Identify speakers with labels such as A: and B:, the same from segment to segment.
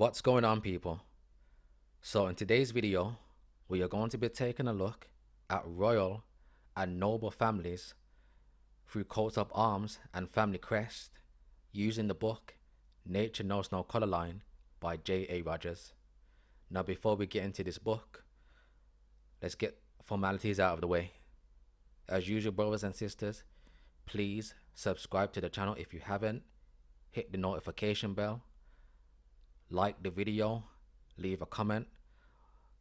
A: What's going on, people? So in today's video we are going to be taking a look at royal and noble families through coats of arms and family crest using the book Nature Knows No Color Line by J.A. Rogers. Now before we get into this book, let's get formalities out of the way. As usual, brothers and sisters, please subscribe to the channel if you haven't, hit the notification bell, like the video, leave a comment,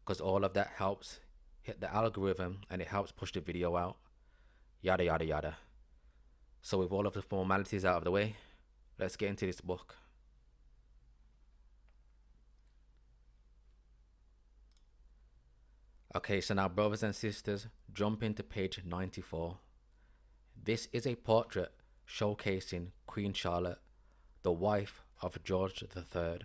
A: because all of that helps hit the algorithm and it helps push the video out, yada yada yada. So with all of the formalities out of the way, let's get into this book. Okay, so now brothers and sisters, jump into page 94. This is a portrait showcasing Queen Charlotte, the wife of George III.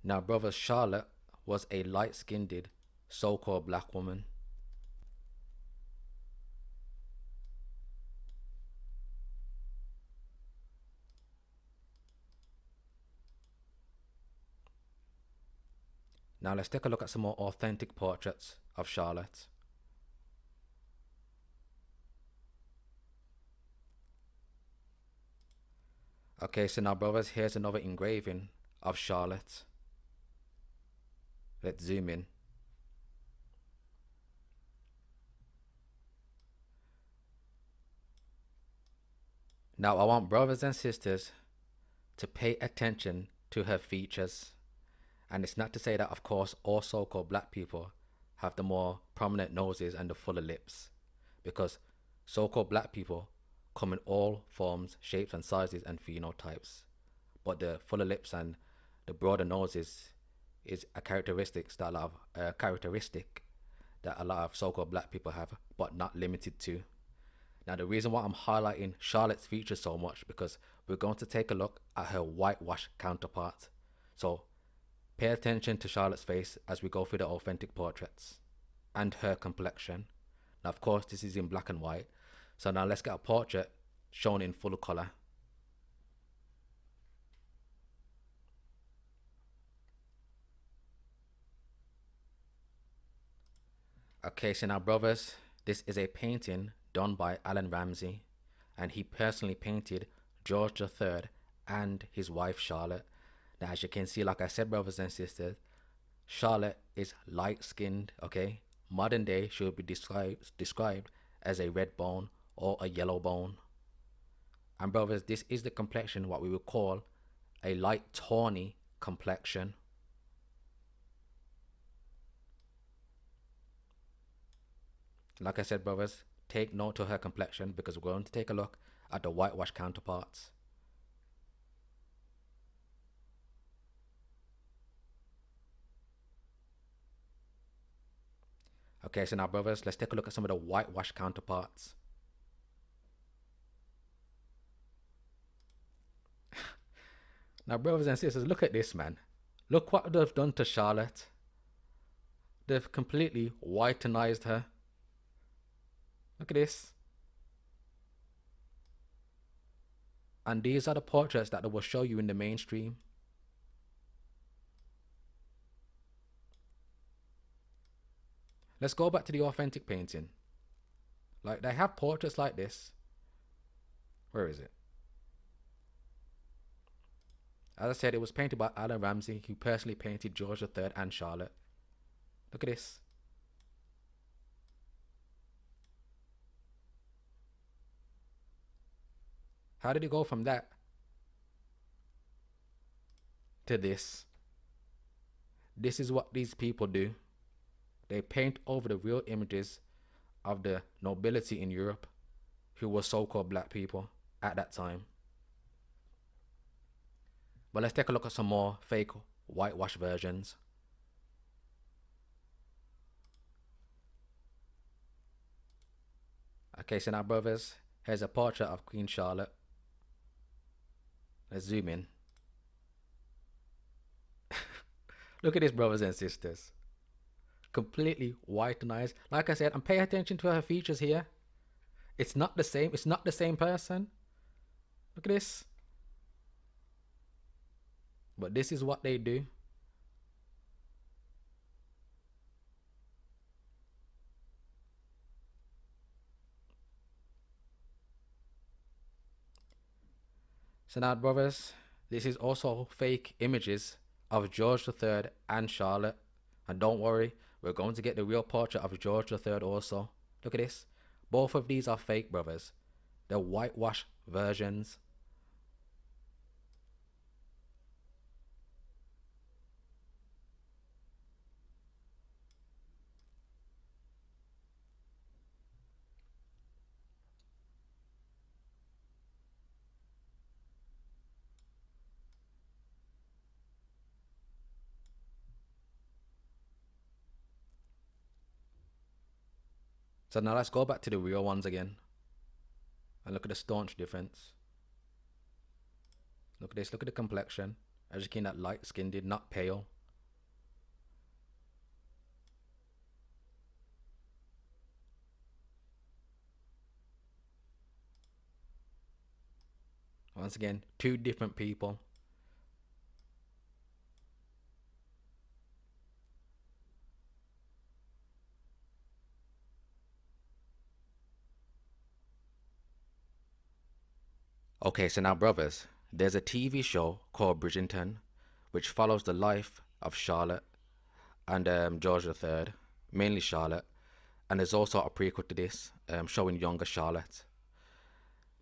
A: Now brothers, Charlotte was a light-skinned, so-called black woman. Now let's take a look at some more authentic portraits of Charlotte. Okay, so now brothers, here's another engraving of Charlotte. Let's zoom in. Now I want brothers and sisters to pay attention to her features. And it's not to say that, of course, all so-called black people have the more prominent noses and the fuller lips, because so-called black people come in all forms, shapes and sizes and phenotypes. But the fuller lips and the broader noses is a characteristic that a lot of so-called black people have, but not limited to. Now the reason why I'm highlighting Charlotte's features so much, because we're going to take a look at her whitewash counterpart. So pay attention to Charlotte's face as we go through the authentic portraits and her complexion. Now of course this is in black and white, so now let's get a portrait shown in full color. Okay, so now brothers, this is a painting done by Alan Ramsey, and he personally painted George III and his wife Charlotte. Now as you can see, like I said, brothers and sisters, Charlotte is light skinned, okay? Modern day she would be described as a red bone or a yellow bone. And brothers, this is the complexion, what we would call a light tawny complexion. Like I said, brothers, take note of her complexion, because we're going to take a look at the whitewash counterparts. Okay, so now brothers, let's take a look at some of the whitewash counterparts. Now brothers and sisters, look at this, man. Look what they've done to Charlotte. They've completely whitenized her. Look at this. And these are the portraits that they will show you in the mainstream. Let's go back to the authentic painting. Like, they have portraits like this. Where is it? As I said, it was painted by Alan Ramsey, who personally painted George III and Charlotte. Look at this. How did it go from that to this? This is what these people do. They paint over the real images of the nobility in Europe, who were so-called black people at that time. But let's take a look at some more fake whitewash versions. Okay, so now brothers, here's a portrait of Queen Charlotte. Let's zoom in. Look at this, brothers and sisters. Completely whitenized. Like I said, and pay attention to her features here. It's not the same. It's not the same person. Look at this. But this is what they do. So now, brothers, this is also fake images of George III and Charlotte. And don't worry, we're going to get the real portrait of George III also. Look at this. Both of these are fake, brothers. They're whitewash versions. So now let's go back to the real ones again and look at the staunch difference. Look at this, look at the complexion. As you can, that light skinned, not pale. Once again, two different people. Okay, so now, brothers, there's a TV show called Bridgerton, which follows the life of Charlotte and George III, mainly Charlotte. And there's also a prequel to this showing younger Charlotte.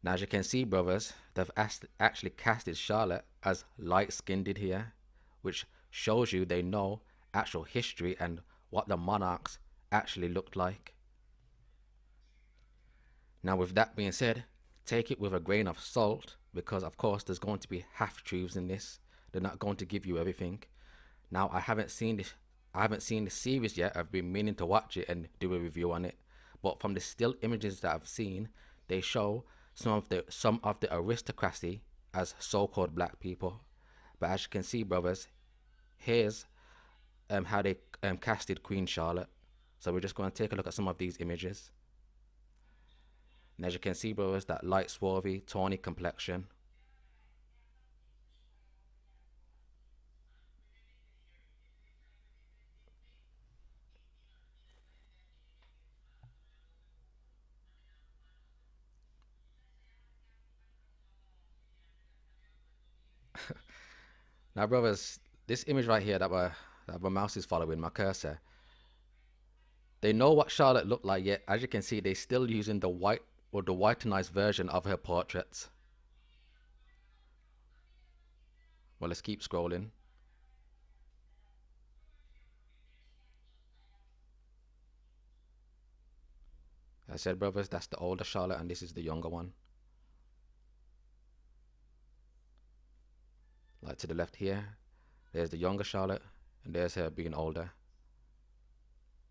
A: Now, as you can see, brothers, they've actually casted Charlotte as light skinned here, which shows you they know actual history and what the monarchs actually looked like. Now, with that being said, take it with a grain of salt because, of course, there's going to be half truths in this. They're not going to give you everything. Now, I haven't seen this. I haven't seen the series yet. I've been meaning to watch it and do a review on it. But from the still images that I've seen, they show some of the aristocracy as so-called black people. But as you can see, brothers, here's how they casted Queen Charlotte. So we're just going to take a look at some of these images. And as you can see, brothers, that light, swarthy, tawny complexion. Now, brothers, this image right here that my mouse is following, my cursor, they know what Charlotte looked like, yet as you can see, they're still using the white or the whitenized version of her portraits. Well, let's keep scrolling. I said, brothers, that's the older Charlotte, and this is the younger one. Like to the left here, there's the younger Charlotte, and there's her being older.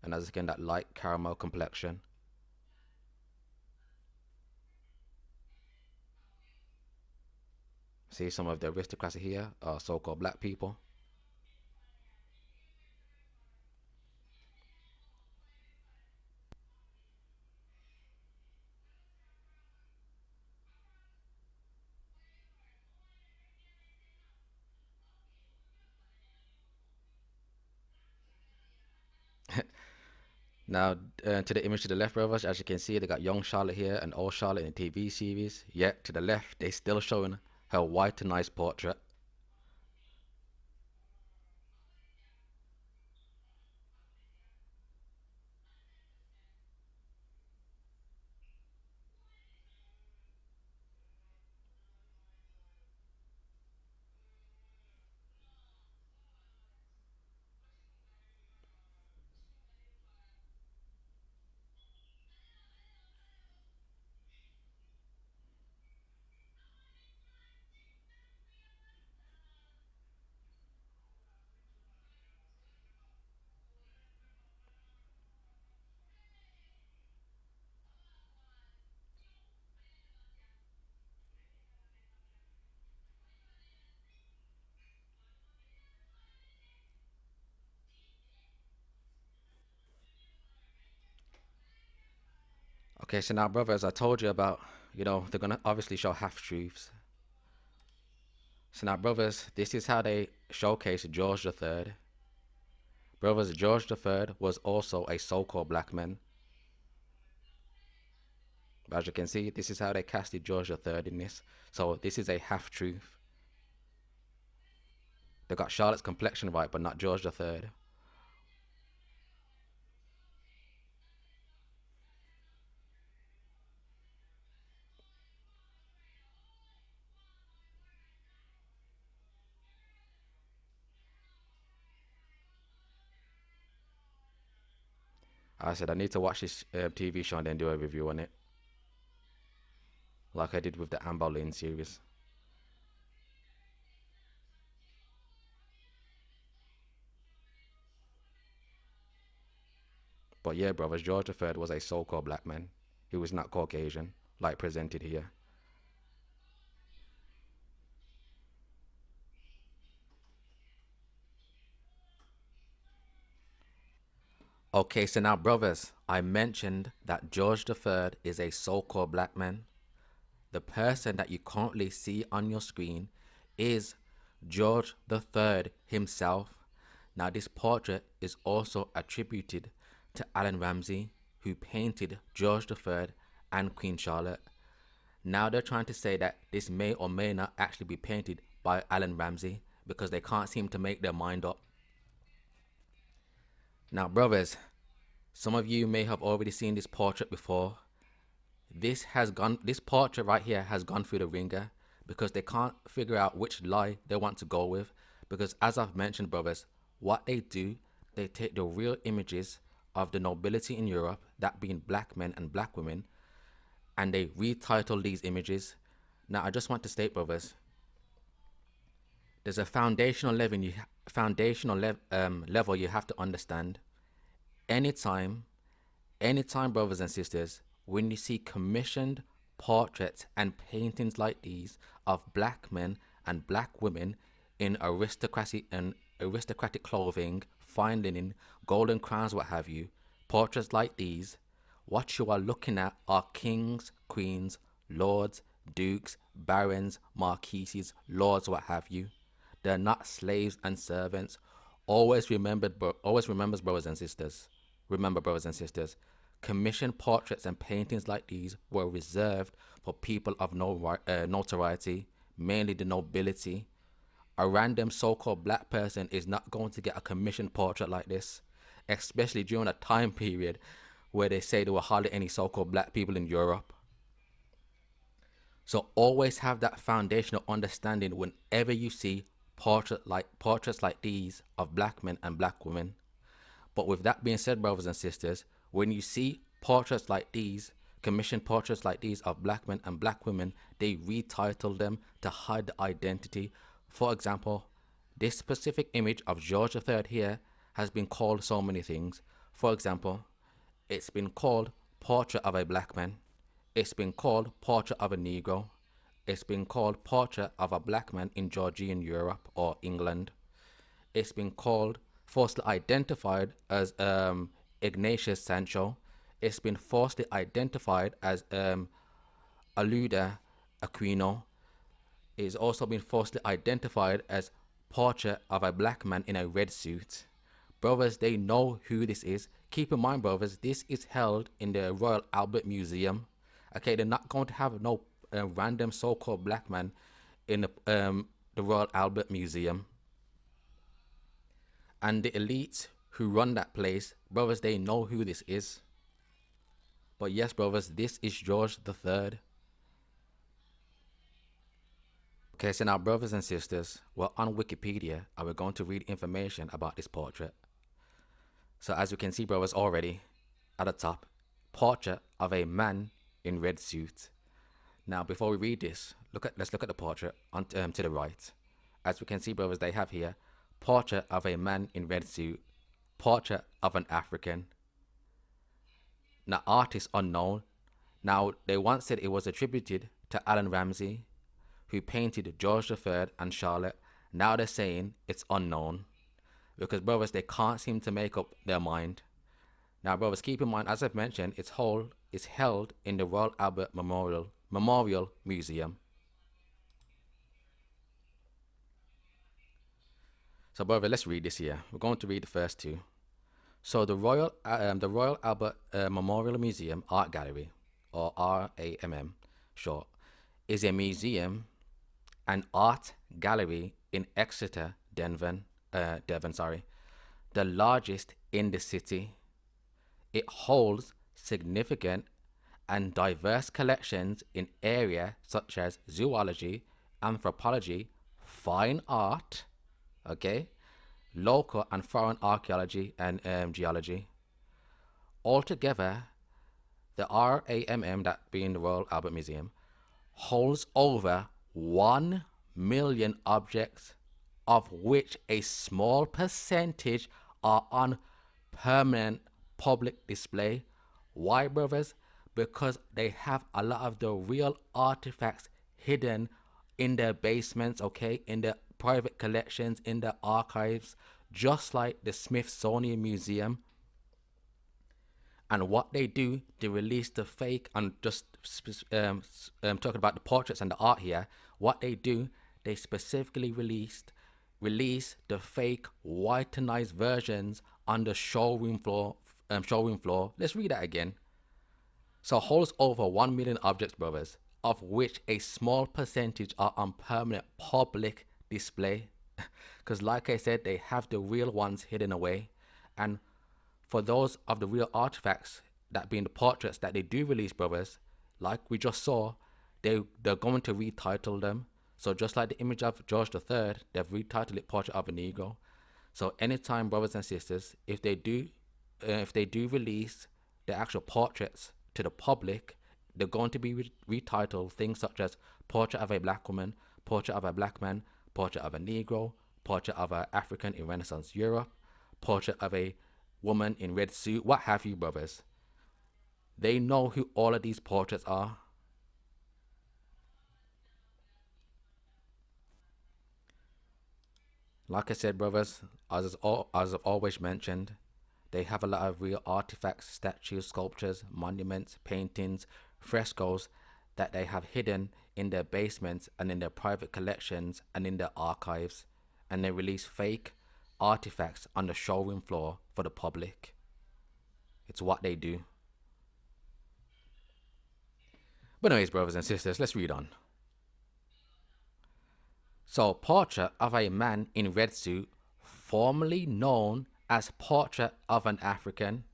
A: And as again, that light caramel complexion. See, some of the aristocracy here are so-called black people. Now, to the image to the left, brothers, as you can see, they got young Charlotte here and old Charlotte in the TV series. Yet, to the left, they still showing her whitenized portrait. Okay, so now, brothers, I told you about, they're going to obviously show half-truths. So now, brothers, this is how they showcase George III. Brothers, George III was also a so-called black man. But as you can see, this is how they casted George III in this. So this is a half-truth. They got Charlotte's complexion right, but not George III. I said I need to watch this TV show and then do a review on it, like I did with the Anne Boleyn series. But yeah, brothers, George III was a so-called black man. He was not Caucasian, like presented here. Okay, so now, brothers, I mentioned that George III is a so-called black man. The person that you currently see on your screen is George III himself. Now, this portrait is also attributed to Alan Ramsay, who painted George III and Queen Charlotte. Now they're trying to say that this may or may not actually be painted by Alan Ramsay because they can't seem to make their mind up. Now, brothers, some of you may have already seen this portrait before. This portrait right here has gone through the ringer because they can't figure out which lie they want to go with. Because as I've mentioned, brothers, what they do, they take the real images of the nobility in Europe, that being black men and black women, and they retitle these images. Now, I just want to state, brothers, there's a level you have to understand. Anytime, brothers and sisters, when you see commissioned portraits and paintings like these of black men and black women in aristocratic clothing, fine linen, golden crowns, what have you, portraits like these, what you are looking at are kings, queens, lords, dukes, barons, marquises, lords, what have you. They're not slaves and servants. Always remember, brothers and sisters. Remember, brothers and sisters, commissioned portraits and paintings like these were reserved for people of notoriety, mainly the nobility. A random so-called black person is not going to get a commissioned portrait like this, especially during a time period where they say there were hardly any so-called black people in Europe. So always have that foundational understanding whenever you see portraits like these of black men and black women. But with that being said, brothers and sisters, when you see portraits like these, commissioned portraits like these of black men and black women, they retitle them to hide the identity. For example, this specific image of George III here has been called so many things. For example, it's been called Portrait of a Black Man. It's been called Portrait of a Negro. It's been called Portrait of a Black Man in Georgian Europe or England. It's been called falsely identified as Ignatius Sancho. It's been falsely identified as Aluda Aquino. It's also been falsely identified as Portrait of a Black Man in a red suit. Brothers, they know who this is. Keep in mind, brothers, this is held in the Royal Albert Museum. Okay, they're not going to have no random so-called black man in the Royal Albert Museum. And the elites who run that place, brothers, they know who this is. But yes, brothers, this is George III. Okay, so now, brothers and sisters, we're on Wikipedia and we're going to read information about this portrait. So as you can see, brothers, already at the top, portrait of a man in red suit. Now, before we read this, let's look at the portrait to the right. As we can see, brothers, they have here portrait of a man in red suit, portrait of an African. Now, artist unknown. Now, they once said it was attributed to Alan Ramsay, who painted George III and Charlotte. Now they're saying it's unknown because, brothers, they can't seem to make up their mind. Now, brothers, keep in mind, as I've mentioned, it's held in the Royal Albert Memorial Museum. So, brother, let's read this here. We're going to read the first two. So, the Royal Albert Memorial Museum Art Gallery, or RAMM, short, is a museum and art gallery in Exeter, Devon, the largest in the city. It holds significant and diverse collections in areas such as zoology, anthropology, fine art, okay, local and foreign archaeology and geology. Altogether, the RAMM, that being the Royal Albert Museum, holds over 1 million objects, of which a small percentage are on permanent public display. Why, brothers? Because they have a lot of the real artifacts hidden in their basements, okay, in their private collections, in their archives, just like the Smithsonian Museum. And what they do, they release the fake, and just talking about the portraits and the art here, what they do, they specifically release the fake whitenized versions on the showroom floor. Let's read that again. So holds over 1 million objects, brothers, of which a small percentage are on permanent public display. Because like I said, they have the real ones hidden away. And for those of the real artifacts, that being the portraits that they do release, brothers, like we just saw, they're going to retitle them. So just like the image of George III, they've retitled it Portrait of a Negro. So anytime, brothers and sisters, if they do release the actual portraits to the public, they're going to be retitled things such as Portrait of a Black Woman, Portrait of a Black Man, Portrait of a Negro, Portrait of an African in Renaissance Europe, Portrait of a Woman in Red Suit, what have you, brothers. They know who all of these portraits are. Like I said, brothers, as I've always mentioned, they have a lot of real artifacts, statues, sculptures, monuments, paintings, frescoes that they have hidden in their basements and in their private collections and in their archives. And they release fake artifacts on the showroom floor for the public. It's what they do. But anyways, brothers and sisters, let's read on. So, Portrait of a Man in Red Suit, formerly known as Portrait of an African,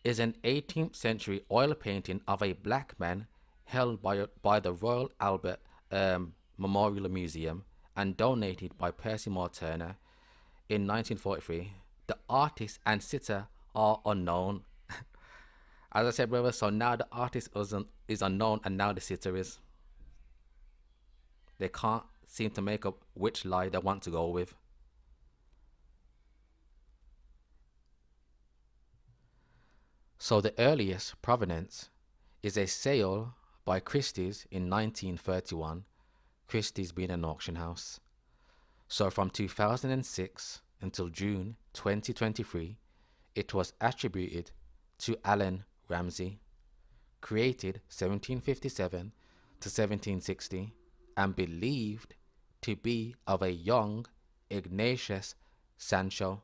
A: is an 18th century oil painting of a black man held by the Royal Albert Memorial Museum and donated by Percy Moore Turner in 1943. The artist and sitter are unknown. As I said, brother, so now the artist is unknown and now the sitter is. They can't seem to make up which lie they want to go with. So the earliest provenance is a sale by Christie's in 1931, Christie's being an auction house. So from 2006 until June 2023, it was attributed to Allen Ramsey, created 1757 to 1760, and believed to be of a young Ignatius Sancho.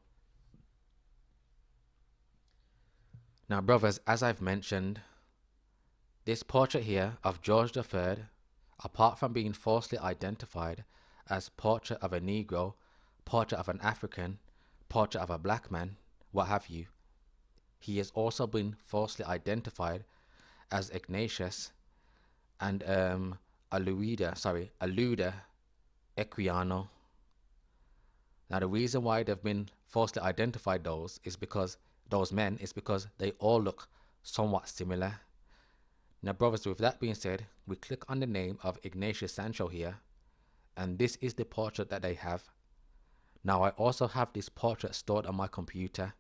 A: Now, brothers, as I've mentioned, this portrait here of George III, apart from being falsely identified as Portrait of a Negro, Portrait of an African, Portrait of a Black Man, what have you, he has also been falsely identified as Ignatius and Aluda Equiano. Now the reason why they've been falsely identified those men is because they all look somewhat similar. Now, brothers, with that being said, we click on the name of Ignatius Sancho here, and this is the portrait that they have. Now, I also have this portrait stored on my computer.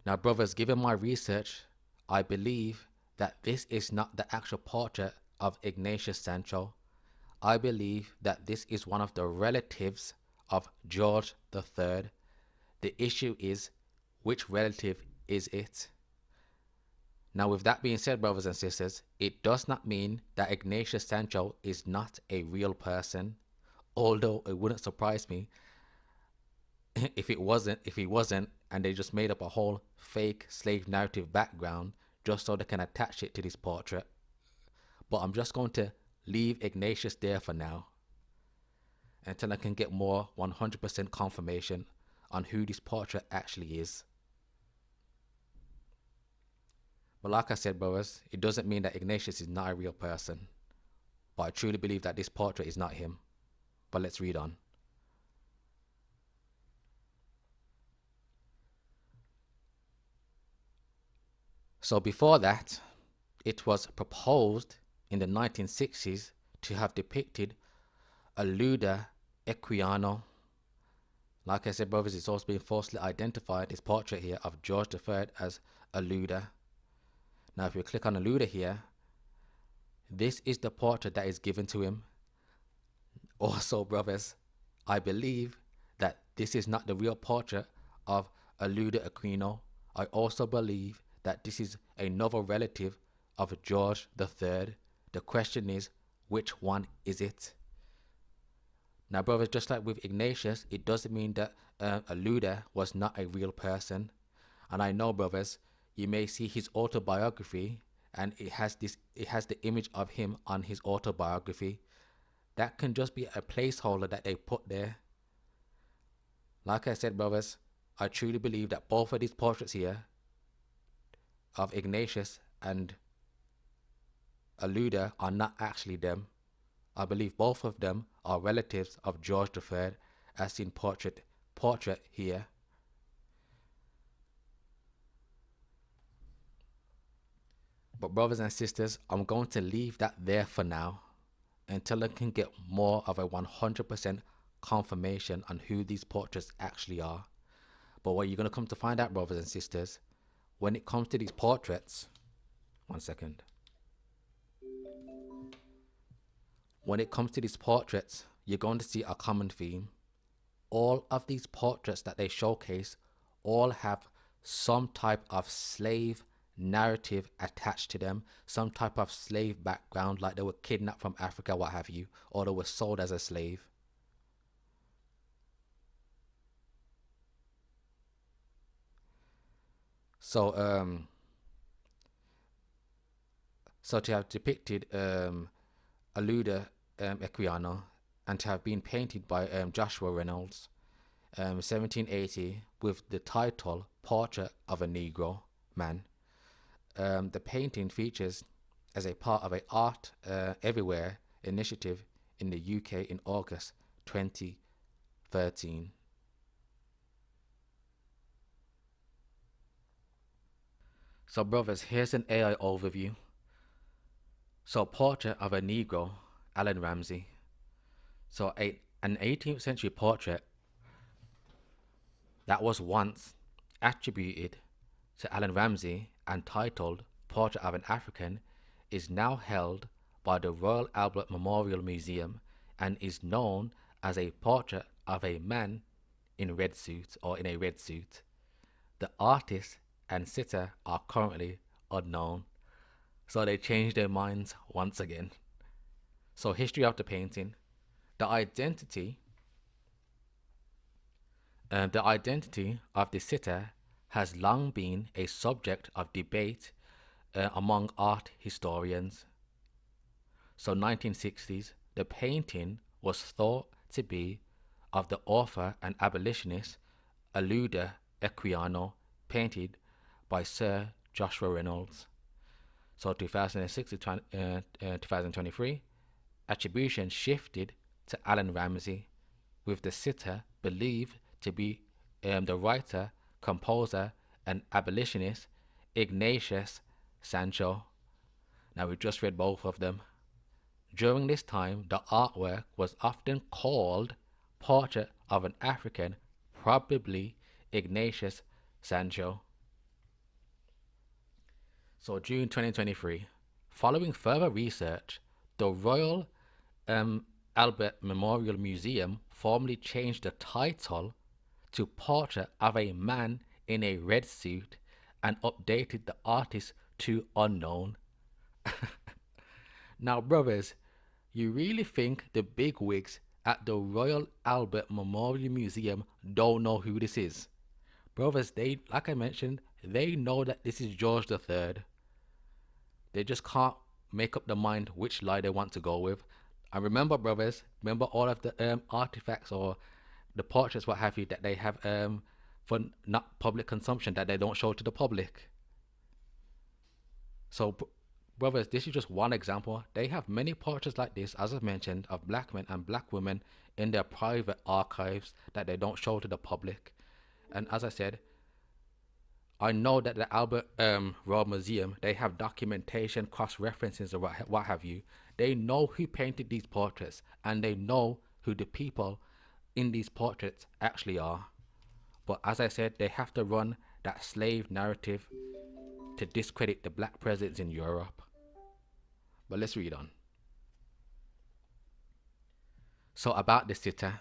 A: Now, brothers, given my research, I believe that this is not the actual portrait of Ignatius Sancho. I believe that this is one of the relatives of George III. The issue is, which relative is it? Now, with that being said, brothers and sisters, it does not mean that Ignatius Sancho is not a real person. Although it wouldn't surprise me if he wasn't, and they just made up a whole fake slave narrative background just so they can attach it to this portrait. But I'm just going to leave Ignatius there for now until I can get more 100% confirmation on who this portrait actually is. But like I said, brothers, it doesn't mean that Ignatius is not a real person. But I truly believe that this portrait is not him. But let's read on. So before that, it was proposed in the 1960s to have depicted a Luda Equiano. Like I said, brothers, it's also been falsely identified, this portrait here of George III, as a Luda. Now, if you click on a Luda here, this is the portrait that is given to him. Also, brothers, I believe that this is not the real portrait of Aluda Aquino. I also believe that this is another relative of George III. The question is, which one is it? Now, brothers, just like with Ignatius, it doesn't mean that Aluda was not a real person. And I know, brothers, you may see his autobiography, and it has the image of him on his autobiography. That can just be a placeholder that they put there. Like I said, brothers, I truly believe that both of these portraits here of Ignatius and Aluda are not actually them. I believe both of them are relatives of George III, as seen portrait here. But brothers and sisters, I'm going to leave that there for now until I can get more of a 100% confirmation on who these portraits actually are. But what you're going to come to find out, brothers and sisters, when it comes to these portraits, one second. When it comes to these portraits, you're going to see a common theme. All of these portraits that they showcase all have some type of slave narrative attached to them, some type of slave background, like they were kidnapped from Africa, what have you, or they were sold as a slave. So to have depicted Aluda Equiano and to have been painted by Joshua Reynolds, 1780, with the title Portrait of a Negro Man. The painting features as a part of a Art Everywhere initiative in the UK in August 2013. So brothers, here's an AI overview. So Portrait of a Negro, Alan Ramsey. So an 18th century portrait that was once attributed to Alan Ramsey and titled Portrait of an African is now held by the Royal Albert Memorial Museum and is known as a portrait of a man in red suit or in a red suit. The artist and sitter are currently unknown. So they changed their minds once again. So history of the painting. The identity of the sitter has long been a subject of debate among art historians. So 1960s, the painting was thought to be of the author and abolitionist Aluda Equiano, painted by Sir Joshua Reynolds. So 2006 to 2023, attribution shifted to Alan Ramsey, with the sitter believed to be the writer, composer, and abolitionist Ignatius Sancho. Now we just read both of them. During this time, the artwork was often called Portrait of an African, probably Ignatius Sancho. So June 2023, following further research, the Royal Albert Memorial Museum formally changed the title to Portrait of a Man in a Red Suit and updated the artist to unknown. Now, brothers, you really think the big wigs at the Royal Albert Memorial Museum don't know who this is. Brothers, they, like I mentioned, they know that this is George III. They just can't make up their mind which lie they want to go with. And remember, brothers, remember all of the artifacts or the portraits, what have you, that they have for not public consumption, that they don't show to the public. So, brothers, this is just one example. They have many portraits like this, as I've mentioned, of black men and black women in their private archives that they don't show to the public. And as I said, I know that the Albert Royal Museum, they have documentation, cross-references, or what have you. They know who painted these portraits, and they know who the people in these portraits actually are. But as I said, they have to run that slave narrative to discredit the black presence in Europe. But let's read on. So about the sitter,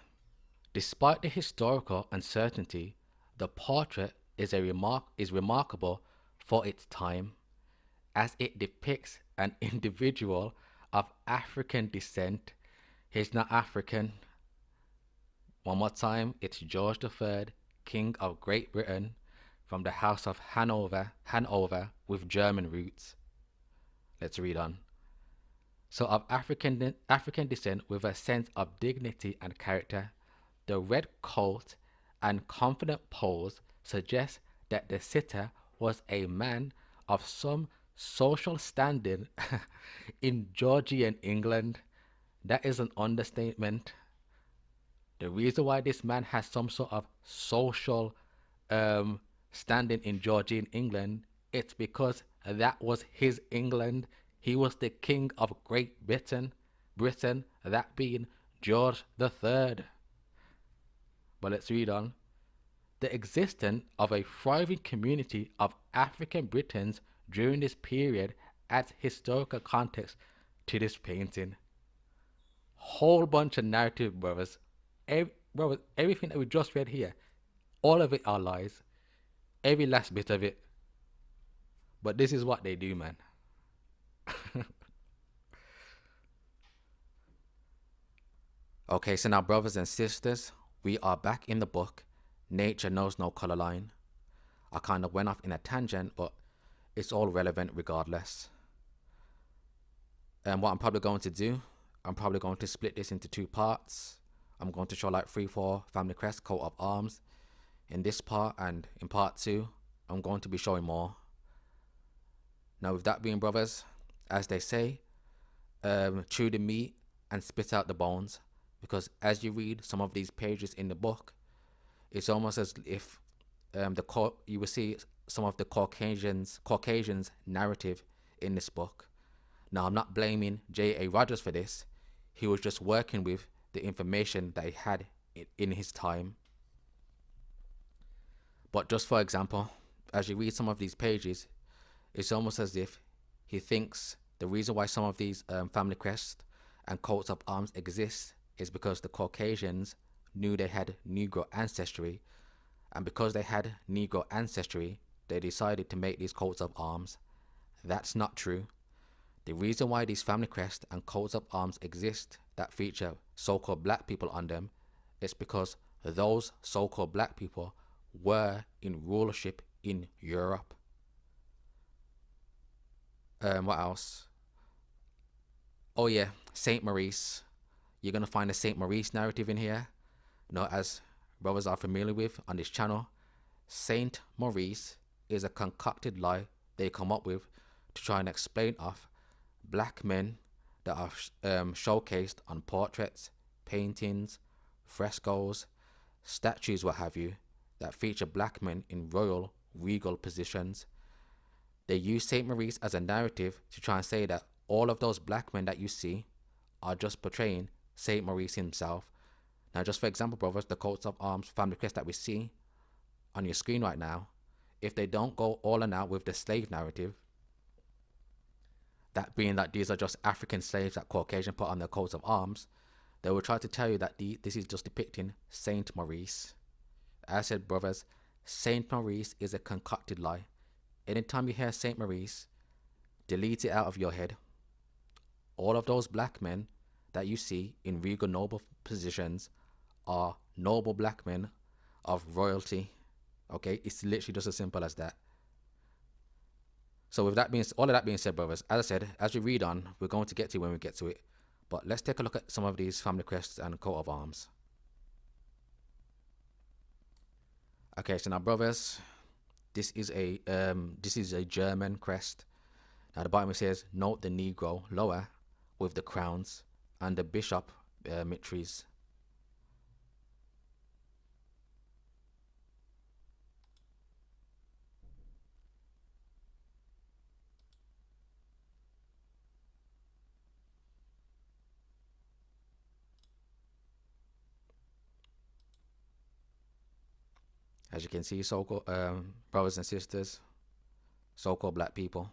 A: despite the historical uncertainty, the portrait is remarkable for its time, as it depicts an individual of African descent. He's not African. One more time, it's George III, King of Great Britain, from the House of Hanover with German roots. Let's read on. So of African descent with a sense of dignity and character, the red coat and confident pose suggests that the sitter was a man of some social standing in Georgian England. That is an understatement. The reason why this man has some sort of social standing in Georgian England, it's because that was his England. He was the king of Great Britain, that being George III. But let's read on. The existence of a thriving community of African Britons during this period adds historical context to this painting. Whole bunch of narrative, brothers. Everything that we just read here, all of it are lies. Every last bit of it. But this is what they do, man. Okay, so now, brothers and sisters, we are back in the book, Nature Knows No Color Line. I kind of went off in a tangent, but it's all relevant regardless. And what I'm probably going to do, I'm probably going to split this into two parts. I'm going to show like 3-4 family crest, coat of arms in this part, and in part 2, I'm going to be showing more. Now, with that being, brothers, as they say, chew the meat and spit out the bones, because as you read some of these pages in the book, it's almost as if you will see some of the Caucasians narrative in this book. Now, I'm not blaming J.A. Rogers for this. He was just working with the information that he had in his time. But just for example, as you read some of these pages, it's almost as if he thinks the reason why some of these family crests and coats of arms exist is because the Caucasians knew they had Negro ancestry, and because they had Negro ancestry, they decided to make these coats of arms. That's not true. The reason why these family crests and coats of arms exist that feature so-called black people on them is because those so-called black people were in rulership in Europe. What else? Oh yeah, Saint Maurice. You're going to find a Saint Maurice narrative in here. As brothers are familiar with on this channel, Saint Maurice is a concocted lie they come up with to try and explain off black men that are showcased on portraits, paintings, frescoes, statues, what have you, that feature black men in royal, regal positions. They use Saint Maurice as a narrative to try and say that all of those black men that you see are just portraying Saint Maurice himself. Now, just for example, brothers, the coats of arms family crest that we see on your screen right now, if they don't go all and out with the slave narrative, that being that these are just African slaves that Caucasian put on their coats of arms, they will try to tell you that this is just depicting Saint Maurice. As I said, brothers, Saint Maurice is a concocted lie. Anytime you hear Saint Maurice, delete it out of your head. All of those black men that you see in regal noble positions are noble black men of royalty. Okay, it's literally just as simple as that. So with that being, all of that being said, brothers, as I said, as we read on, we're going to get to when we get to it. But let's take a look at some of these family crests and coat of arms. Okay, so now, brothers, this is a German crest. Now the bottom it says, note the Negro lower with the crowns and the bishop mitres. As you can see, so-called brothers and sisters, so-called black people.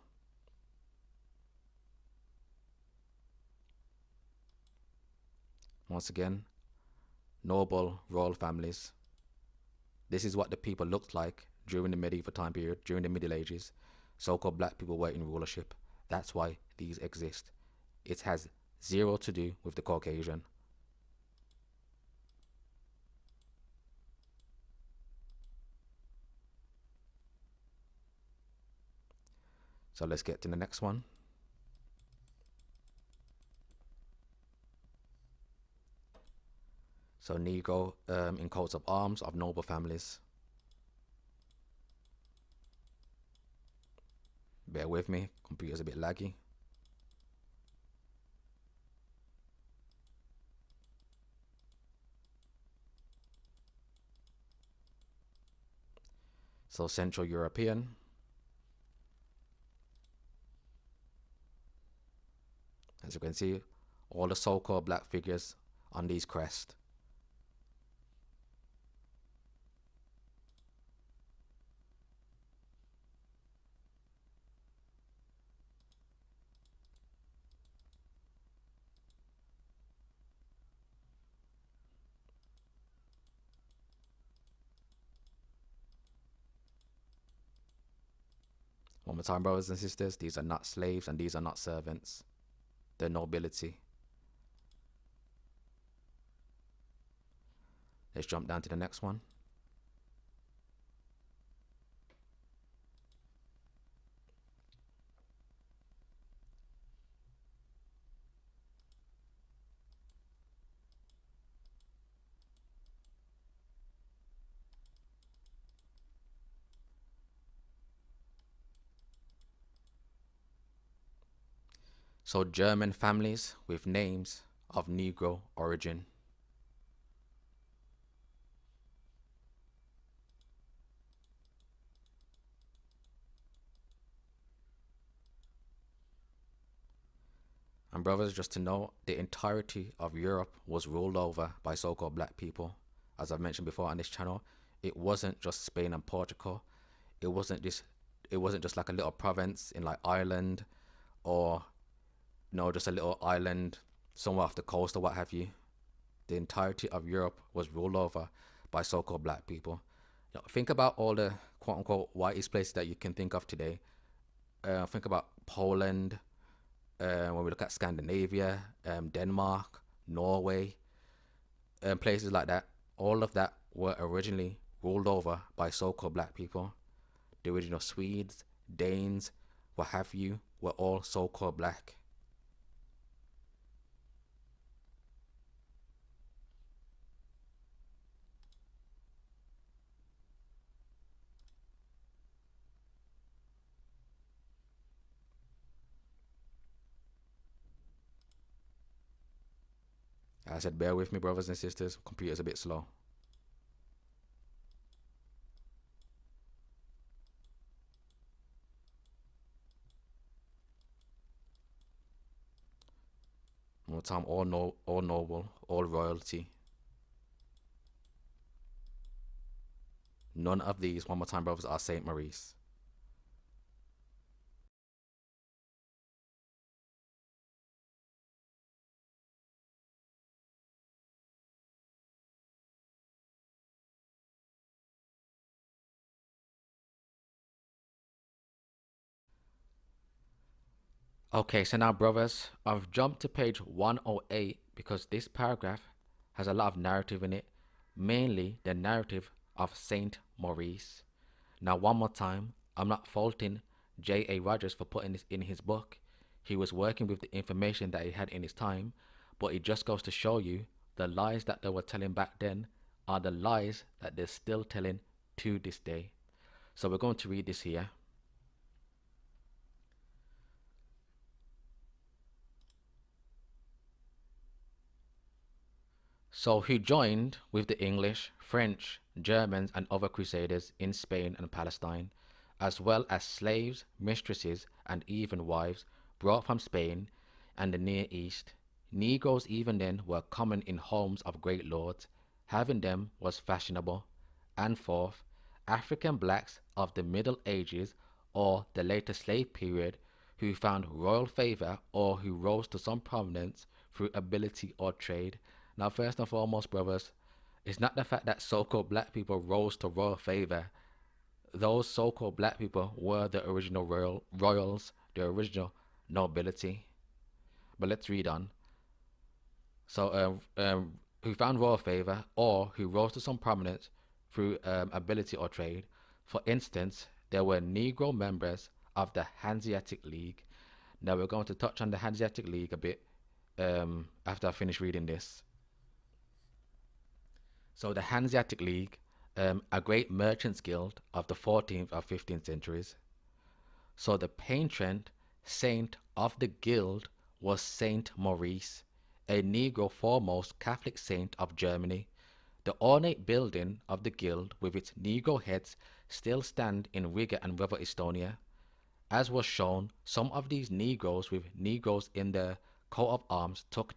A: Once again, noble royal families. This is what the people looked like during the medieval time period, during the Middle Ages. So-called black people were in rulership. That's why these exist. It has zero to do with the Caucasian. So let's get to the next one. So Negro in coats of arms of noble families. Bear with me, computer's a bit laggy. So Central European. As you can see, all the so-called black figures on these crests. One more time, brothers and sisters, these are not slaves and these are not servants. They're nobility. Let's jump down to the next one. So German families with names of Negro origin. And brothers, just to know, the entirety of Europe was ruled over by so-called black people. As I've mentioned before on this channel, it wasn't just Spain and Portugal. It wasn't just like a little province in like Ireland, or just a little island somewhere off the coast or what have you. The entirety of Europe was ruled over by so-called black people. Think about all the quote-unquote whitest places that you can think of today. Think about Poland, when we look at Scandinavia, Denmark, Norway, places like that. All of that were originally ruled over by so-called black people. The original Swedes, Danes, what have you, were all so-called black. I said, bear with me, brothers and sisters. Computer's a bit slow. One more time, all noble, all royalty. None of these, one more time, brothers, are Saint Maurice. Okay, so now, brothers, I've jumped to page 108 because this paragraph has a lot of narrative in it, mainly the narrative of Saint Maurice. Now, one more time, I'm not faulting J.A. Rogers for putting this in his book. He was working with the information that he had in his time, but it just goes to show you the lies that they were telling back then are the lies that they're still telling to this day. So we're going to read this here. So he joined with the English, French, Germans, and other crusaders in Spain and Palestine, as well as slaves, mistresses, and even wives brought from Spain and the Near East. Negroes even then were common in homes of great lords. Having them was fashionable. And fourth, African blacks of the Middle Ages or the later slave period who found royal favor or who rose to some prominence through ability or trade. Now, first and foremost, brothers, it's not the fact that so-called black people rose to royal favor. Those so-called black people were the original royals, the original nobility. But let's read on. So, who found royal favor or who rose to some prominence through ability or trade. For instance, there were Negro members of the Hanseatic League. Now, we're going to touch on the Hanseatic League a bit after I finish reading this. So the Hanseatic League, a great merchants guild of the 14th or 15th centuries. So the patron saint of the guild was Saint Maurice, a Negro foremost Catholic saint of Germany. The ornate building of the guild with its Negro heads still stand in Riga and River Estonia. As was shown, some of these Negroes with Negroes in their coat of arms took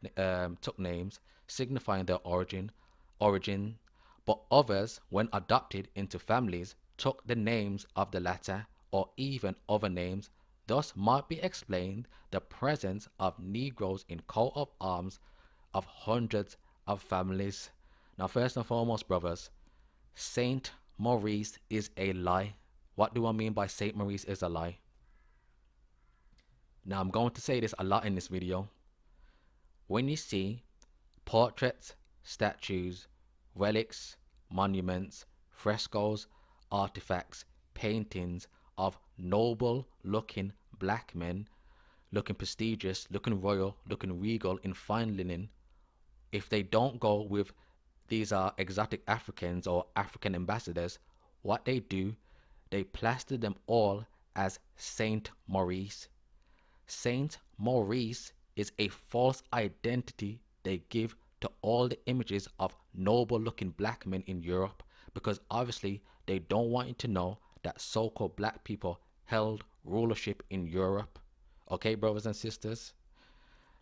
A: names signifying their origin, but others, when adopted into families, took the names of the latter or even other names. Thus might be explained the presence of Negroes in coat of arms of hundreds of families. Now, first and foremost, brothers, Saint Maurice is a lie. What do I mean by Saint Maurice is a lie? Now, I'm going to say this a lot in this video. When you see portraits, statues, relics, monuments, frescoes, artifacts, paintings of noble looking black men, looking prestigious, looking royal, looking regal in fine linen, if they don't go with these are exotic Africans or African ambassadors, what they do, they plaster them all as Saint Maurice. Saint Maurice is a false identity they give to all the images of noble looking black men in Europe, because obviously they don't want you to know that so-called black people held rulership in Europe. Okay, brothers and sisters?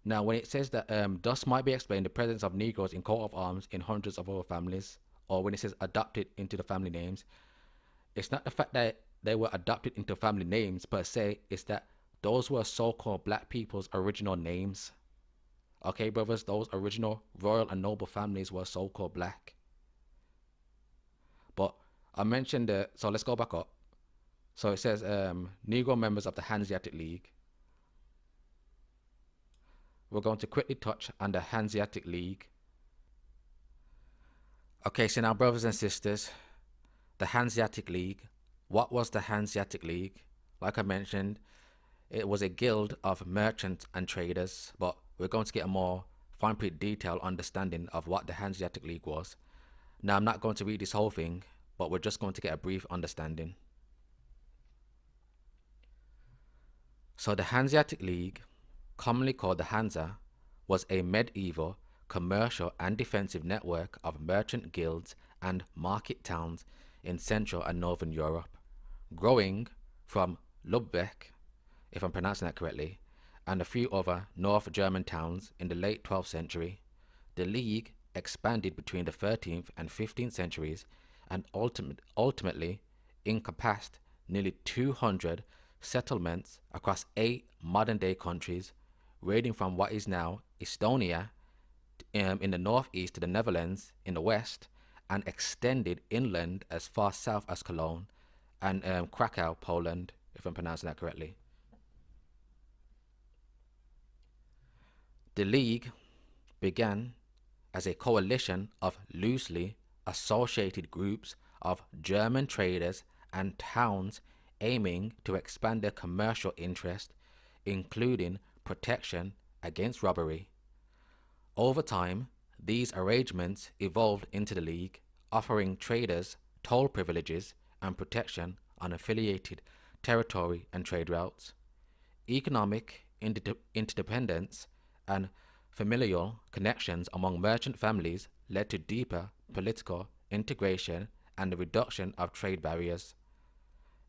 A: Now, when it says that thus might be explained the presence of Negroes in coat of arms in hundreds of other families, or when it says adopted into the family names, it's not the fact that they were adopted into family names per se, it's that those were so-called black people's original names. Okay, brothers, those original royal and noble families were so-called black. But I mentioned so let's go back up. So it says Negro members of the Hanseatic League. We're going to quickly touch on the Hanseatic League. Okay, so now, brothers and sisters, the Hanseatic League. What was the Hanseatic League? Like I mentioned, it was a guild of merchants and traders, but we're going to get a more fine-print detailed understanding of what the Hanseatic League was. Now, I'm not going to read this whole thing, but we're just going to get a brief understanding. So the Hanseatic League, commonly called the Hansa, was a medieval commercial and defensive network of merchant guilds and market towns in Central and Northern Europe, growing from Lübeck, if I'm pronouncing that correctly, and a few other North German towns in the late 12th century. The League expanded between the 13th and 15th centuries and ultimately encompassed nearly 200 settlements across 8 modern-day countries, ranging from what is now Estonia in the northeast to the Netherlands in the west, and extended inland as far south as Cologne and Krakow, Poland, if I'm pronouncing that correctly. The League began as a coalition of loosely associated groups of German traders and towns aiming to expand their commercial interest, including protection against robbery. Over time, these arrangements evolved into the League, offering traders toll privileges and protection on affiliated territory and trade routes. Economic interdependence and familial connections among merchant families led to deeper political integration and the reduction of trade barriers.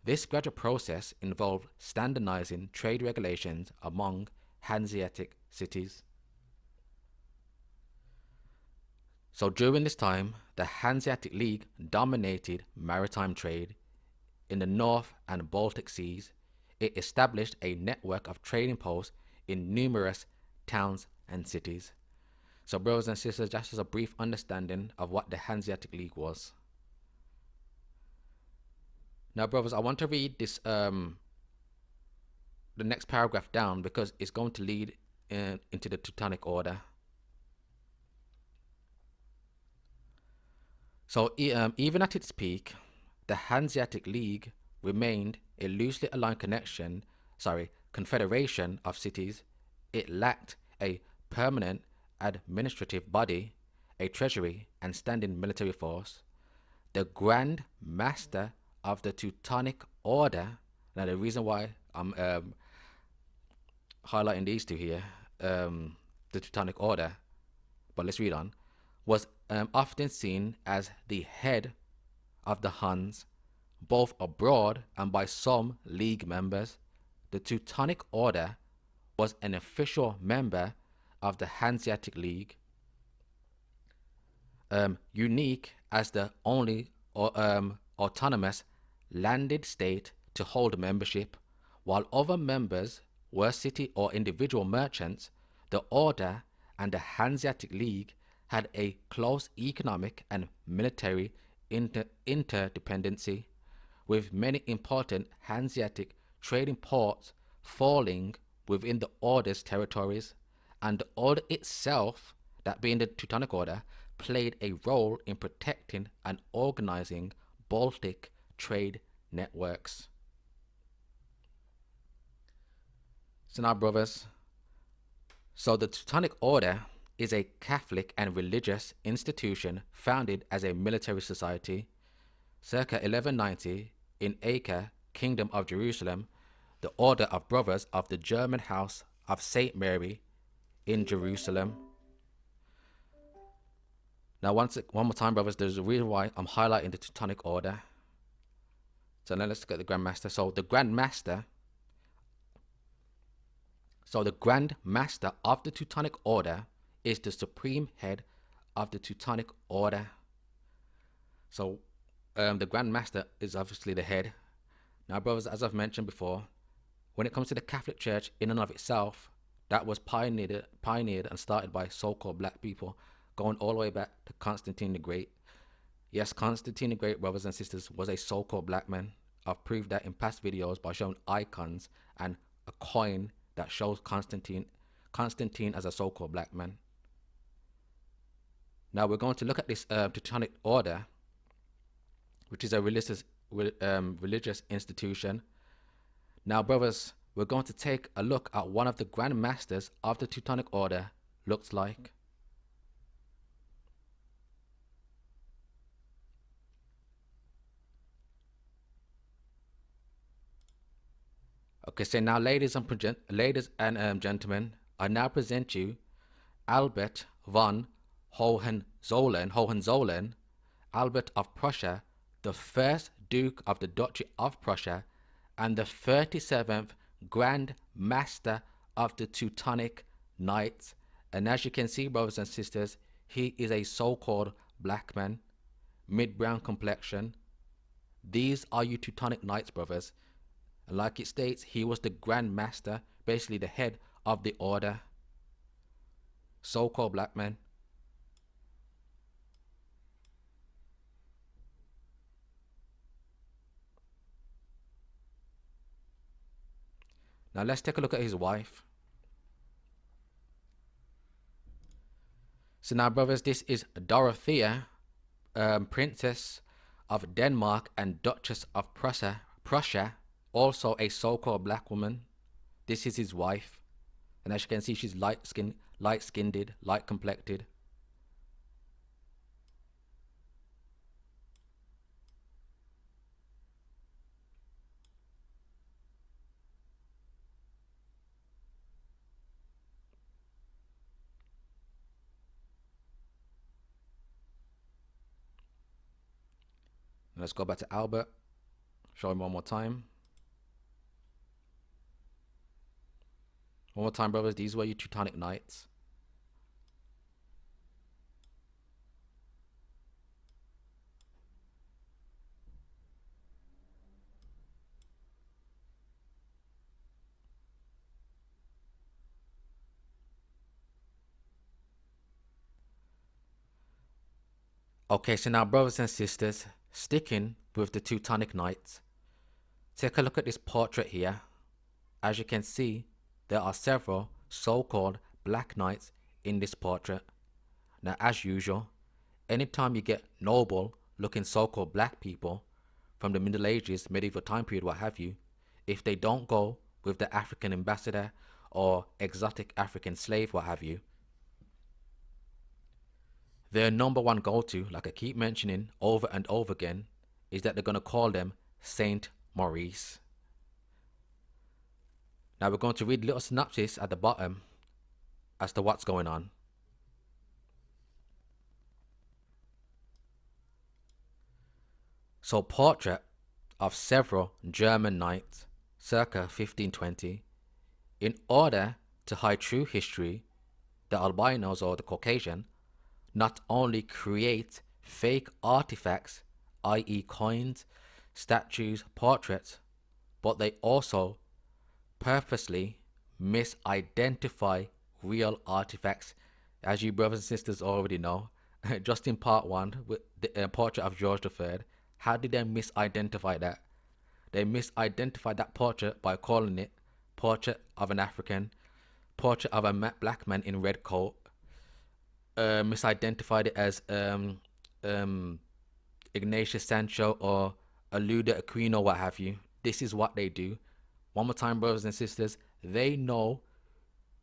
A: This gradual process involved standardizing trade regulations among Hanseatic cities. So during this time, the Hanseatic League dominated maritime trade in the North and Baltic Seas. It established a network of trading posts in numerous towns and cities. So brothers and sisters, just as a brief understanding of what the Hanseatic League was. Now brothers, I want to read this the next paragraph down because it's going to lead into the Teutonic Order. So even at its peak, the Hanseatic League remained a loosely aligned confederation of cities. It lacked a permanent administrative body, a treasury, and standing military force. The Grand Master of the Teutonic Order, now the reason why I'm highlighting these two here, the Teutonic Order, but let's read on, was often seen as the head of the Huns, both abroad and by some League members. The Teutonic Order was an official member of the Hanseatic League, unique as the only autonomous landed state to hold membership. While other members were city or individual merchants, the Order and the Hanseatic League had a close economic and military interdependency, with many important Hanseatic trading ports falling within the Order's territories, and the Order itself, that being the Teutonic Order, played a role in protecting and organizing Baltic trade networks. So now brothers, so the Teutonic Order is a Catholic and religious institution founded as a military society. Circa 1190, in Acre, Kingdom of Jerusalem, the Order of Brothers of the German House of St. Mary in Jerusalem. Now one more time brothers, there's a reason why I'm highlighting the Teutonic Order. So now let's look at the Grand Master. So the Grand Master of the Teutonic Order is the supreme head of the Teutonic Order. So the Grand Master is obviously the head. Now brothers, as I've mentioned before, when it comes to the Catholic Church in and of itself, that was pioneered and started by so-called black people, going all the way back to Constantine the Great. Yes, Constantine the Great, brothers and sisters, was a so-called black man. I've proved that in past videos by showing icons and a coin that shows Constantine as a so-called black man. Now we're going to look at this Teutonic Order, which is a religious institution. Now brothers, we're going to take a look at one of the Grand Masters of the Teutonic Order looks like. Okay, so now ladies and gentlemen, I now present you Albert von Hohenzollern, Albert of Prussia, the first Duke of the Duchy of Prussia, and the 37th Grand Master of the Teutonic Knights. And as you can see, brothers and sisters, he is a so-called black man, mid-brown complexion. These are you Teutonic Knights, brothers. And like it states, he was the Grand Master, basically the head of the order. So-called black man. Now let's take a look at his wife. So now, brothers, this is Dorothea, Princess of Denmark and Duchess of Prussia, also a so-called black woman. This is his wife, and as you can see, she's light-skinned, light-complected. Let's go back to Albert. Show him one more time. One more time, brothers. These were your Teutonic knights. Okay, so now, brothers and sisters, sticking with the Teutonic knights, take a look at this portrait here. As you can see, there are several so-called black knights in this portrait. Now, as usual, anytime you get noble looking so-called black people from the Middle Ages, medieval time period, what have you, if they don't go with the African ambassador or exotic African slave, what have you, their number one go-to, like I keep mentioning over and over again, is that they're going to call them Saint Maurice. Now we're going to read a little synopsis at the bottom as to what's going on. So, portrait of several German knights circa 1520. In order to hide true history, the albinos or the Caucasian not only create fake artifacts, i.e. coins, statues, portraits, but they also purposely misidentify real artifacts. As you brothers and sisters already know, just in part 1 with the portrait of George III, how did they misidentify that? They misidentified that portrait by calling it portrait of an African, portrait of a black man in red coat, misidentified it as Ignatius Sancho or Aluda Aquino, what have you. This is what they do. One more time, brothers and sisters, they know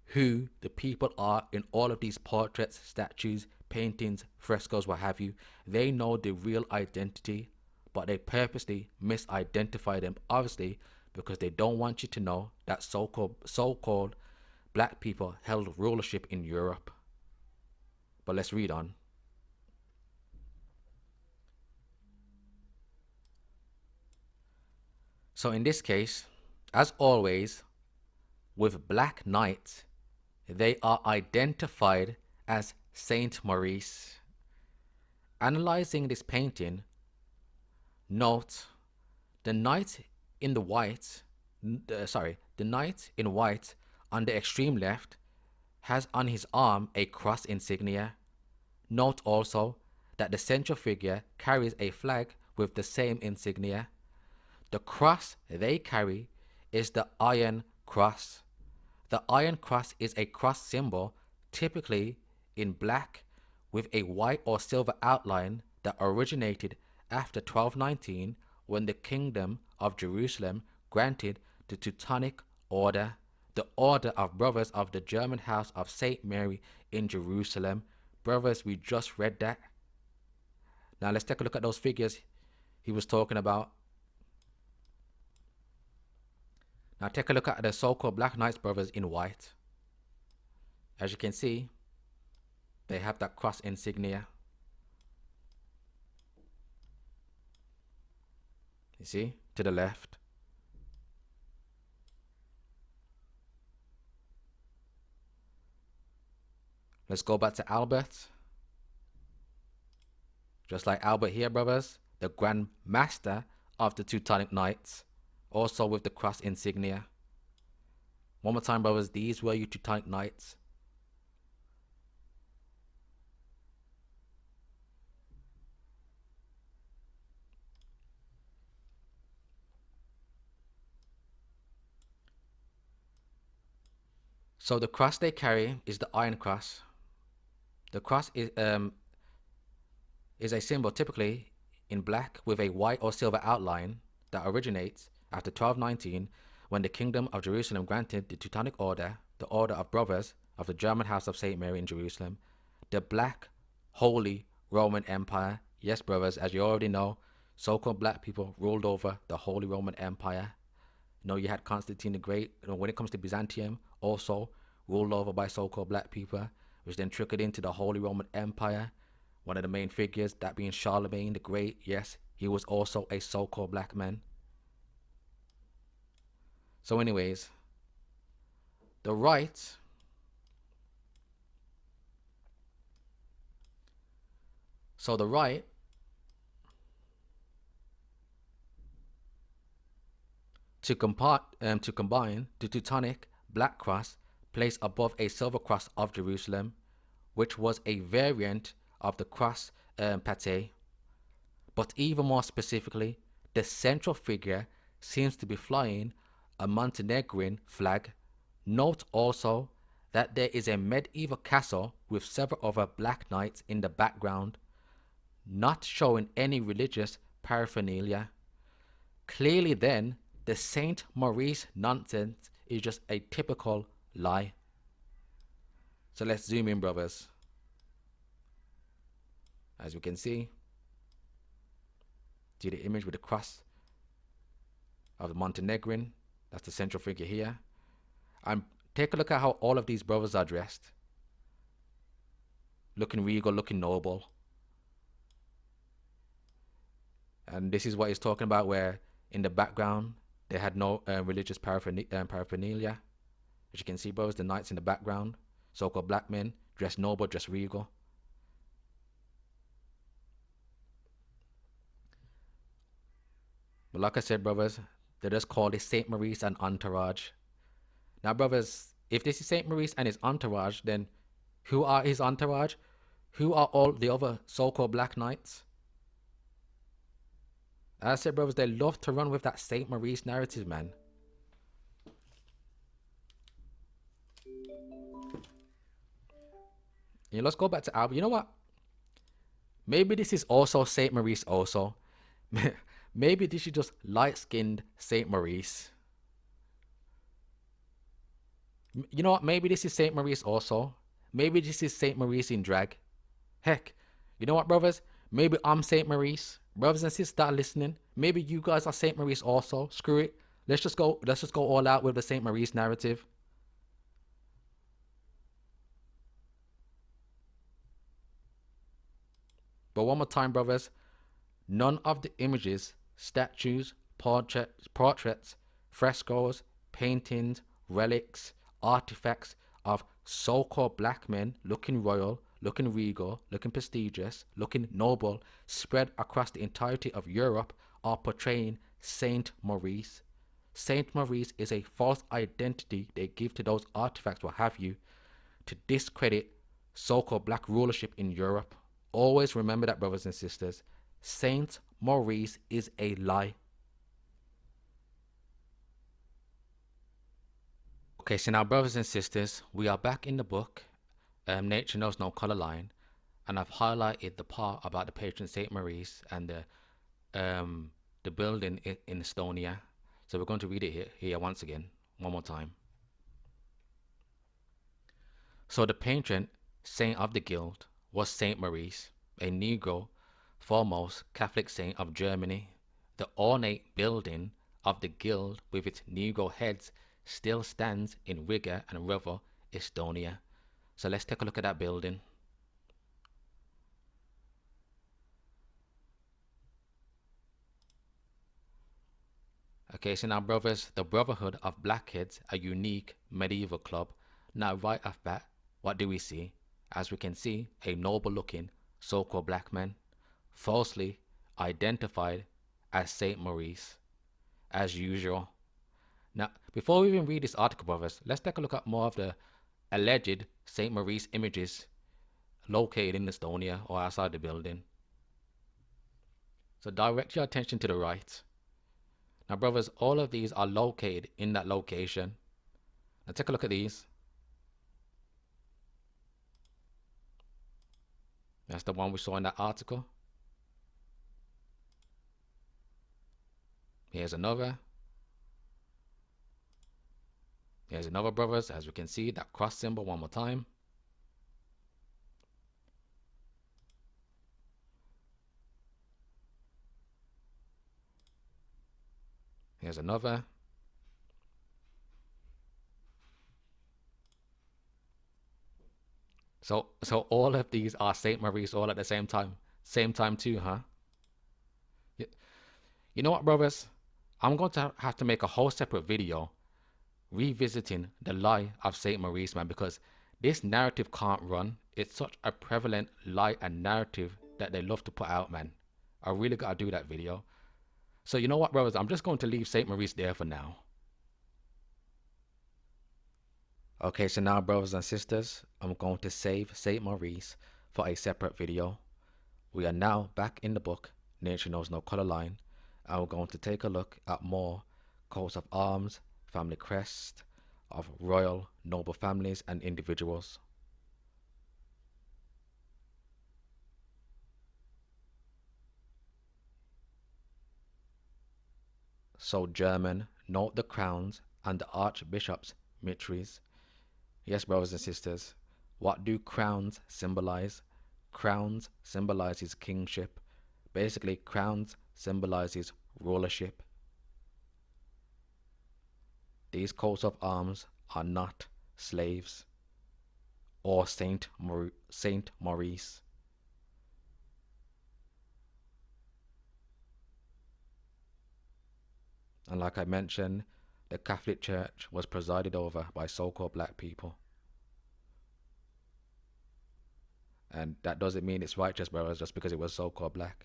A: who the people are in all of these portraits, statues, paintings, frescoes, what have you. They know the real identity, but they purposely misidentify them, obviously, because they don't want you to know that so-called black people held rulership in Europe. But let's read on. So in this case, as always, with black knights, they are identified as Saint Maurice. Analyzing this painting, note the knight in white on the extreme left has on his arm a cross insignia. Note also that the central figure carries a flag with the same insignia. The cross they carry is the Iron Cross. The Iron Cross is a cross symbol, typically in black with a white or silver outline, that originated after 1219 when the Kingdom of Jerusalem granted the Teutonic Order, the order of brothers of the German house of St. Mary in Jerusalem. Brothers, we just read that. Now let's take a look at those figures he was talking about. Now take a look at the so-called Black Knights brothers in white. As you can see, they have that cross insignia. You see, to the left. Let's go back to Albert. Just like Albert here, brothers, the Grand Master of the Teutonic Knights, also with the cross insignia. One more time, brothers, these were your Teutonic Knights. So the cross they carry is the Iron Cross. The cross is a symbol typically in black with a white or silver outline that originates after 1219 when the Kingdom of Jerusalem granted the Teutonic Order, the Order of Brothers of the German House of St. Mary in Jerusalem, the Black Holy Roman Empire. Yes, brothers, as you already know, so-called black people ruled over the Holy Roman Empire. You know, you had Constantine the Great. You know, when it comes to Byzantium, also ruled over by so-called black people, which then trickled into the Holy Roman Empire. One of the main figures, that being Charlemagne the Great, yes, he was also a so-called black man. So anyways, the right so the right to combine the Teutonic black cross placed above a silver cross of Jerusalem, which was a variant of the cross pate. But even more specifically, the central figure seems to be flying a Montenegrin flag. Note also that there is a medieval castle with several other black knights in the background, not showing any religious paraphernalia. Clearly then, the Saint Maurice nonsense is just a typical lie. So let's zoom in, brothers. As we can see the image with the cross of the Montenegrin. That's the central figure here. And take a look at how all of these brothers are dressed. Looking regal, looking noble. And this is what he's talking about, where in the background they had no religious paraphernalia. As you can see, brothers, the knights in the background, so-called black men, dressed noble, dressed regal. But like I said, brothers, they just call this Saint Maurice and entourage. Now, brothers, if this is Saint Maurice and his entourage, then who are his entourage? Who are all the other so-called black knights? As I said, brothers, they love to run with that Saint Maurice narrative, man. Yeah, let's go back to Albert. You know what? Maybe this is also Saint Maurice also. Maybe this is just light-skinned Saint Maurice. You know what? Maybe this is Saint Maurice also. Maybe this is Saint Maurice in drag. Heck, you know what, brothers? Maybe I'm Saint Maurice. Brothers and sisters that are listening, maybe you guys are Saint Maurice also. Screw it. Let's just go all out with the Saint Maurice narrative. But one more time, brothers, none of the images, statues, portraits, frescoes, paintings, relics, artifacts of so-called black men looking royal, looking regal, looking prestigious, looking noble, spread across the entirety of Europe are portraying Saint Maurice. Saint Maurice is a false identity they give to those artifacts, what have you, to discredit so-called black rulership in Europe. Always remember that, brothers and sisters. Saint Maurice is a lie. Okay, so now, brothers and sisters, we are back in the book, Nature Knows No Color Line, and I've highlighted the part about the patron Saint Maurice and the building in Estonia. So we're going to read it here once again, one more time. So the patron saint of the guild was Saint Maurice, a Negro, foremost Catholic saint of Germany. The ornate building of the guild with its Negro heads still stands in Riga and Riga, Estonia. So let's take a look at that building. Okay, so now, brothers, the Brotherhood of Blackheads, a unique medieval club. Now, right off bat, what do we see? As we can see, a noble-looking so-called black man, falsely identified as Saint Maurice, as usual. Now, before we even read this article, brothers, let's take a look at more of the alleged Saint Maurice images located in Estonia or outside the building. So direct your attention to the right. Now, brothers, all of these are located in that location. Now, take a look at these. That's the one we saw in that article. Here's another. Here's another, brothers. As we can see, that cross symbol one more time. Here's another. So all of these are Saint Maurice all at the same time. Same time too, huh? You know what, brothers? I'm going to have to make a whole separate video revisiting the lie of Saint Maurice, man, because this narrative can't run. It's such a prevalent lie and narrative that they love to put out, man. I really gotta do that video. So you know what, brothers? I'm just going to leave Saint Maurice there for now. Okay, so now, brothers and sisters, I'm going to save Saint Maurice for a separate video. We are now back in the book, Nature Knows No Color Line, and we're going to take a look at more coats of arms, family crest of royal, noble families and individuals. So German, note the crowns and the archbishop's mitres. Yes, brothers and sisters, what do crowns symbolize? Crowns symbolizes kingship. Basically, crowns symbolizes rulership. These coats of arms are not slaves or Saint Maurice. And like I mentioned, the Catholic Church was presided over by so-called black people. And that doesn't mean it's righteous, brothers, just because it was so-called black.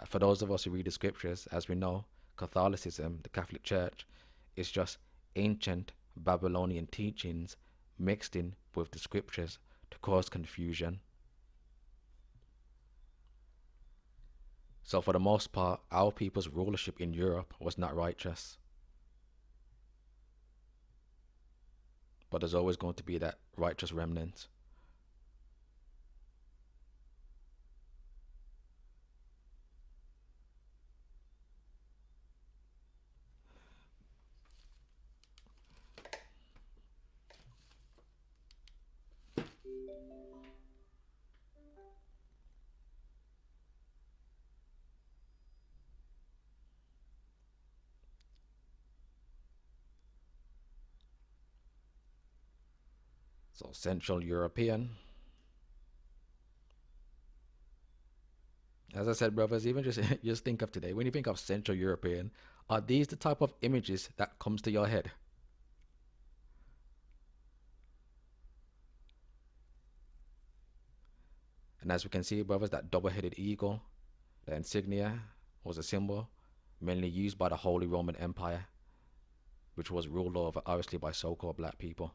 A: For those of us who read the scriptures, as we know, Catholicism, the Catholic Church, is just ancient Babylonian teachings mixed in with the scriptures to cause confusion. So for the most part, our people's rulership in Europe was not righteous. But there's always going to be that righteous remnant. So Central European. As I said, brothers, even just think of today. When you think of Central European, are these the type of images that comes to your head? And as we can see, brothers, that double-headed eagle, the insignia, was a symbol mainly used by the Holy Roman Empire, which was ruled over obviously by so-called black people.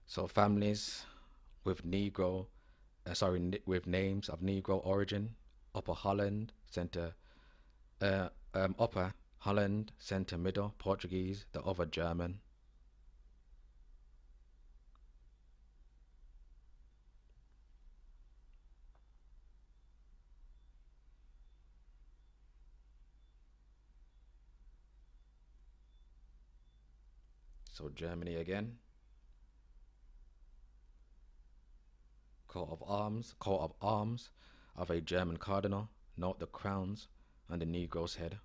A: So families with with names of Negro origin, Upper Holland, Upper Holland, Center Middle Portuguese, the other German. So Germany again. Coat of arms of a German cardinal, Note the crowns on the Negro's head.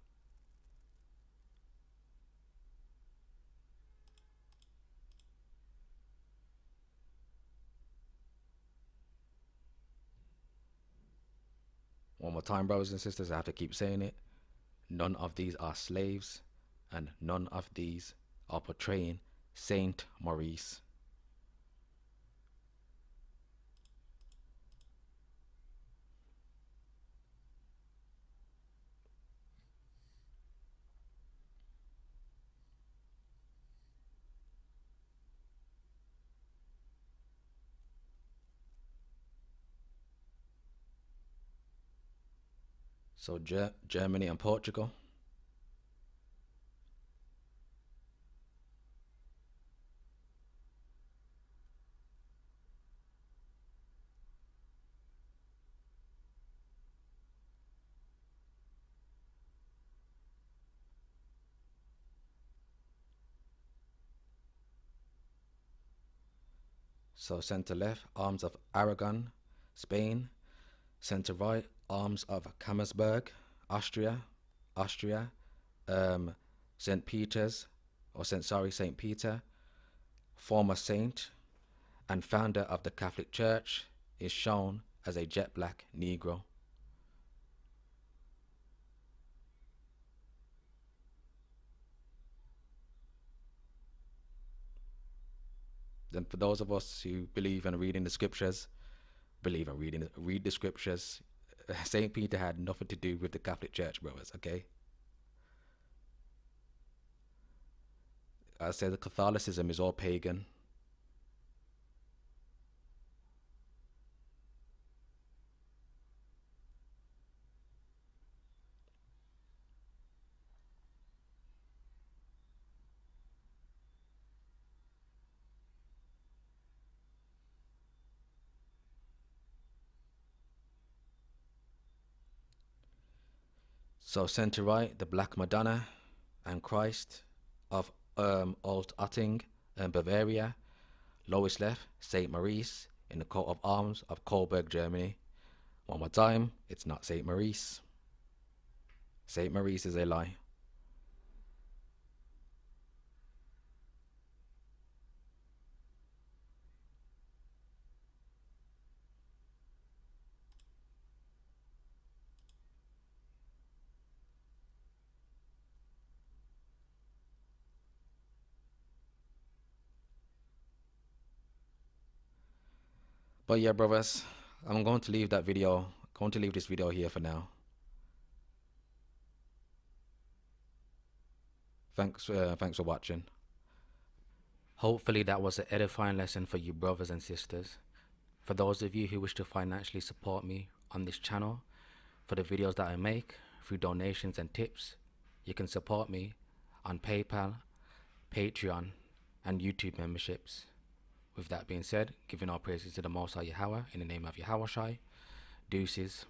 A: One more time, brothers and sisters, I have to keep saying it. None of these are slaves, and none of these are portraying Saint Maurice. So Germany and Portugal. So centre left, arms of Aragon, Spain. Centre right, arms of Kammersberg, Austria, Austria. St. Peter's, or St. Peter, former saint and founder of the Catholic Church, is shown as a jet black Negro. Then for those of us who believe in reading the scriptures, read the scriptures. St. Peter had nothing to do with the Catholic Church, brothers, okay? I said Catholicism is all pagan. So centre right, the Black Madonna and Christ of Alt Otting and Bavaria. Lowest left, St. Maurice in the coat of arms of Coburg, Germany. One more time, it's not St. Maurice. St. Maurice is a lie. But yeah, brothers, I'm going to leave this video here for now. Thanks for watching. Hopefully that was an edifying lesson for you brothers and sisters. For those of you who wish to financially support me on this channel for the videos that I make through donations and tips, you can support me on PayPal, Patreon, and YouTube memberships. With that being said, giving all praises to the Most High Yahweh in the name of Yahweh Shai. Deuces.